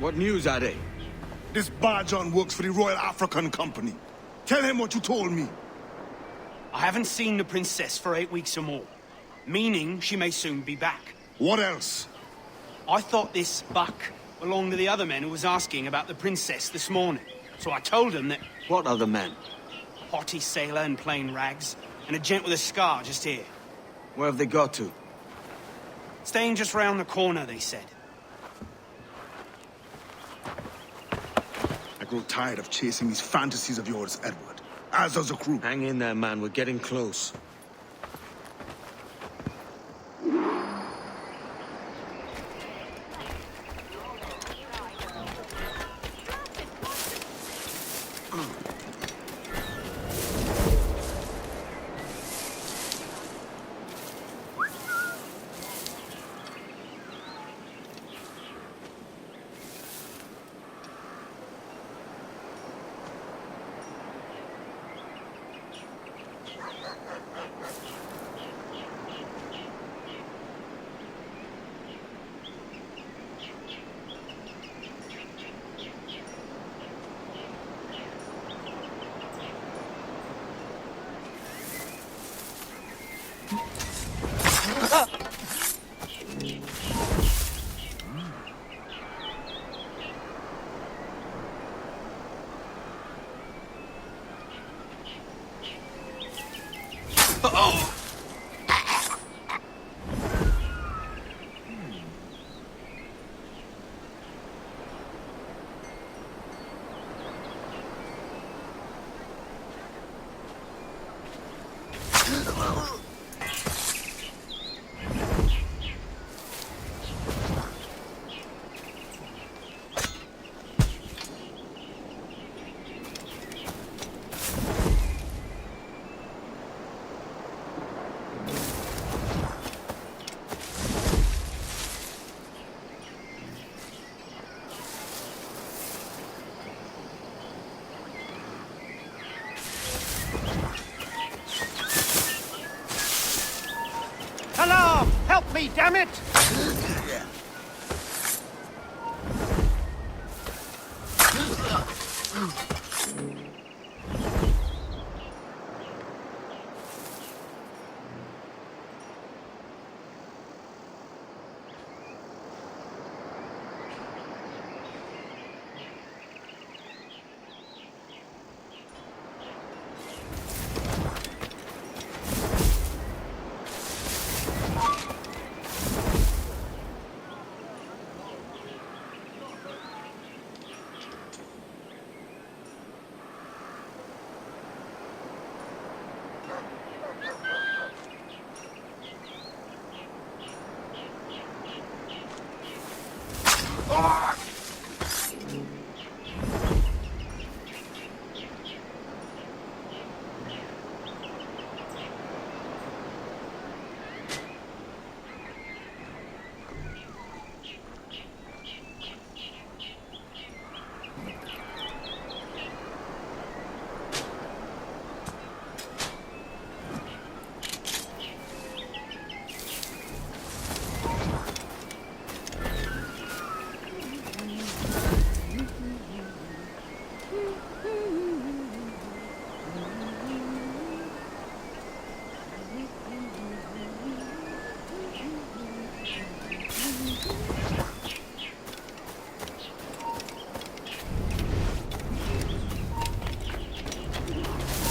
What news are they? This Barjon works for the Royal African Company. Tell him what you told me. I haven't seen the princess for 8 weeks or more, meaning she may soon be back. What else? I thought this Buck belonged to the other men who was asking about the princess this morning. So I told him that What other men? a haughty sailor in plain rags, and a gent with a scar just here. Where have they got to? Staying just round the corner, they said. I grow tired of chasing these fantasies of yours, Edward. As does the crew. Hang in there, man. We're getting close. Alarm! Help me, damn it!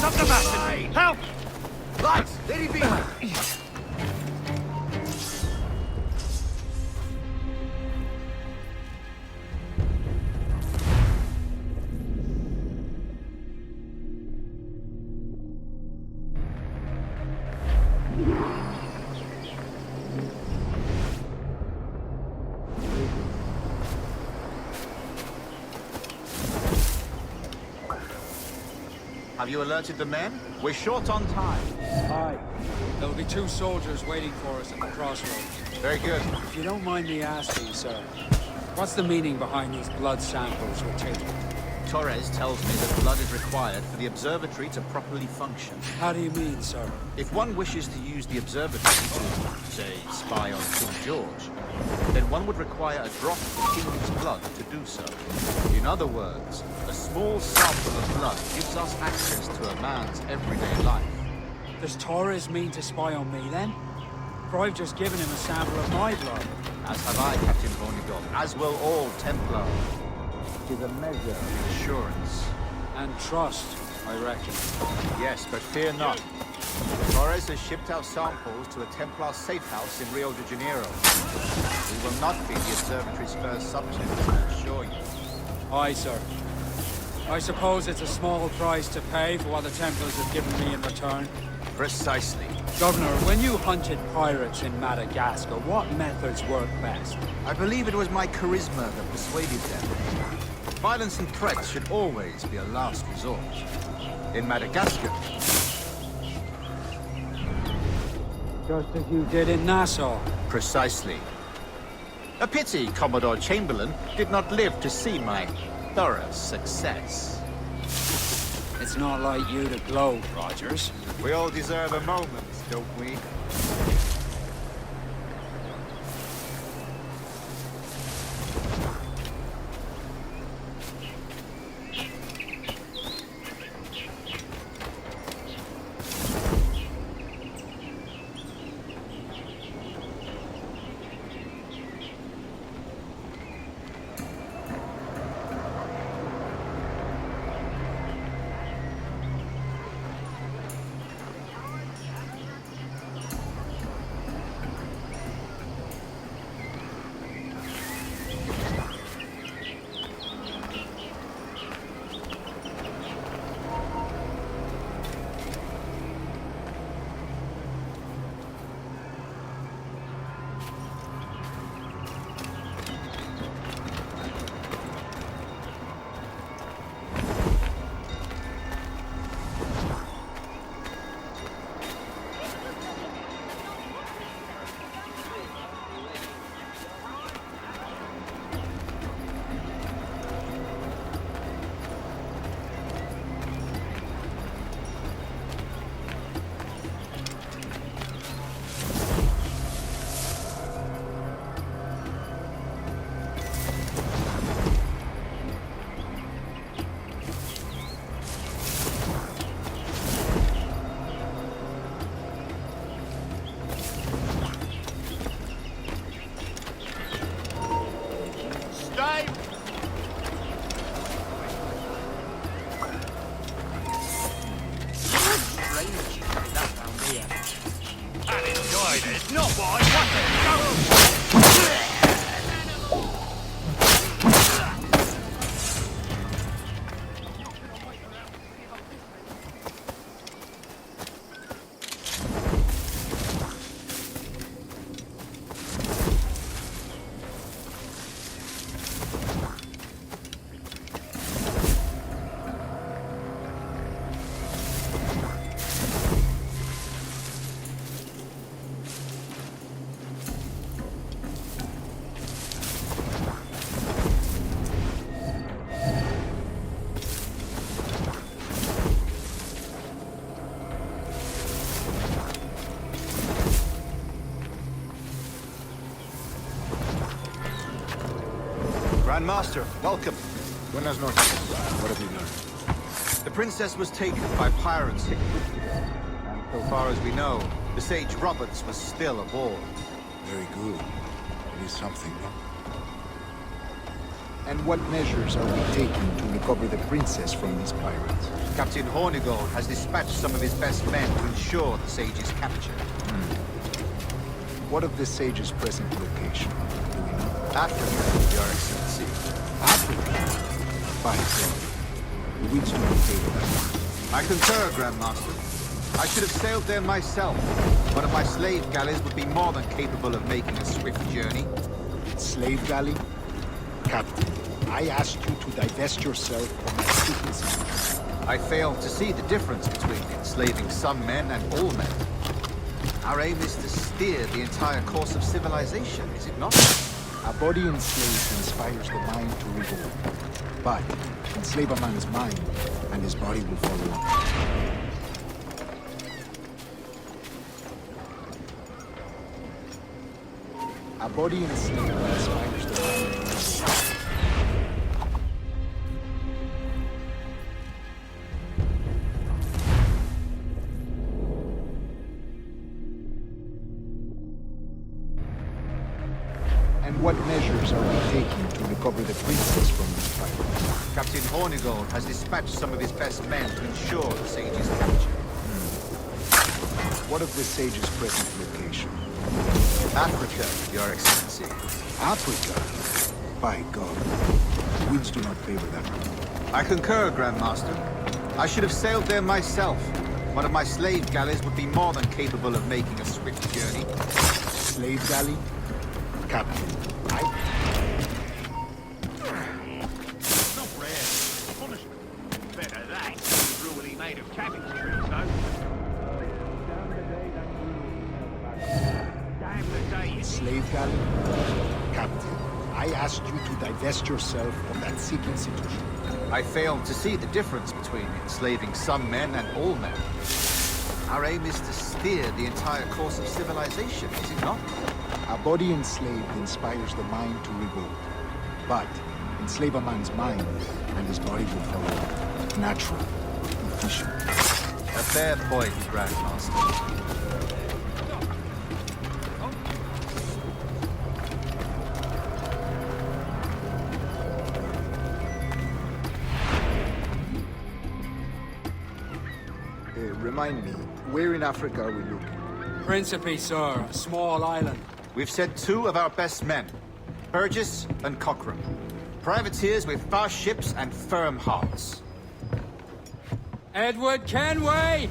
Stop the bastard! Help! Lights! Lady B! Have you alerted the men? We're short on time. Aye. There'll be 2 soldiers waiting for us at the crossroads. Very good. If you don't mind me asking, sir, what's the meaning behind these blood samples we're taking? Torres tells me that blood is required for the observatory to properly function. How do you mean, sir? If one wishes to use the observatory to, say, spy on King George, then one would require a drop of the king's blood to do so. In other words, a small sample of blood gives us access to a man's everyday life. Does Torres mean to spy on me, then? For I've just given him a sample of my blood. As have I, Captain Hornigold, as will all Templar. It is a measure of assurance. And trust, I reckon. Yes, but fear not. Torres has shipped out samples to a Templar safe house in Rio de Janeiro. We will not be the observatory's first subject, I assure you. Aye, sir. I suppose it's a small price to pay for what the Templars have given me in return. Precisely. Governor, when you hunted pirates in Madagascar, what methods worked best? I believe it was my charisma that persuaded them. Violence and threats should always be a last resort. In Madagascar, Just as you did in Nassau. precisely. A pity Commodore Chamberlain did not live to see my thorough success. It's not like you to gloat, Rogers. We all deserve a moment, don't we? Grand Master, welcome. Buenas noches. What have you learned? The princess was taken by pirates in and so far as we know, the Sage Roberts was still aboard. Very good. It is something, no? And what measures are we taking to recover the princess from these pirates? Captain Hornigold has dispatched some of his best men to ensure the Sage's capture. What of the sage's present location? Do we know? Africa, Your Excellency. Africa? By God. The weeks do not favor that. I concur, Grand Master. I should have sailed there myself. One of my slave galleys would be more than capable of making a swift journey. Slave galley? Captain, I asked you to divest yourself of my secrecy. I failed to see the difference between enslaving some men and all men. Our aim is to steer the entire course of civilization, is it not? A body enslaved inspires the mind to revolt. But enslave a man's mind, and his body will follow him. A body enslaved inspires the mind. And what measures are we taking to recover the princess from this fight? Captain Hornigold has dispatched some of his best men to ensure the sage's capture. What of the sage's present location? Africa, Your Excellency. Africa? By God. Winds do not favor that one. I concur, Grand Master. I should have sailed there myself. One of my slave galleys would be more than capable of making a swift journey. Slave galley? Captain, Not rare. Punishment. Better that than brutally made of cabbage trees, though. Damn the day you Slave galley? Captain, I asked you to divest yourself of that sick institution. I failed to see the difference between enslaving some men and all men. Our aim is to steer the entire course of civilization, is it not? A body enslaved inspires the mind to revolt. But enslave a man's mind, and his body will follow. Natural, efficient. A fair point, Grand Master. Remind me, where in Africa are we looking? Principe, sir. A small island. We've sent 2 of our best men, Burgess and Cochrane. Privateers with fast ships and firm hearts. Edward Kenway!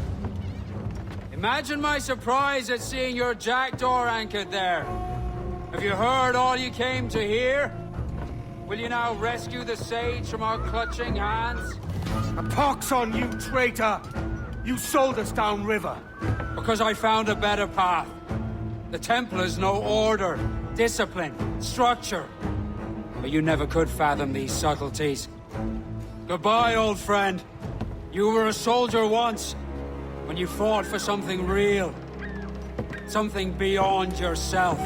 Imagine my surprise at seeing your jackdaw anchored there. Have you heard all you came to hear? Will you now rescue the sage from our clutching hands? A pox on you, traitor! You sold us downriver. Because I found a better path. The Templars know order, discipline, structure. But you never could fathom these subtleties. Goodbye, old friend. You were a soldier once, when you fought for something real. Something beyond yourself.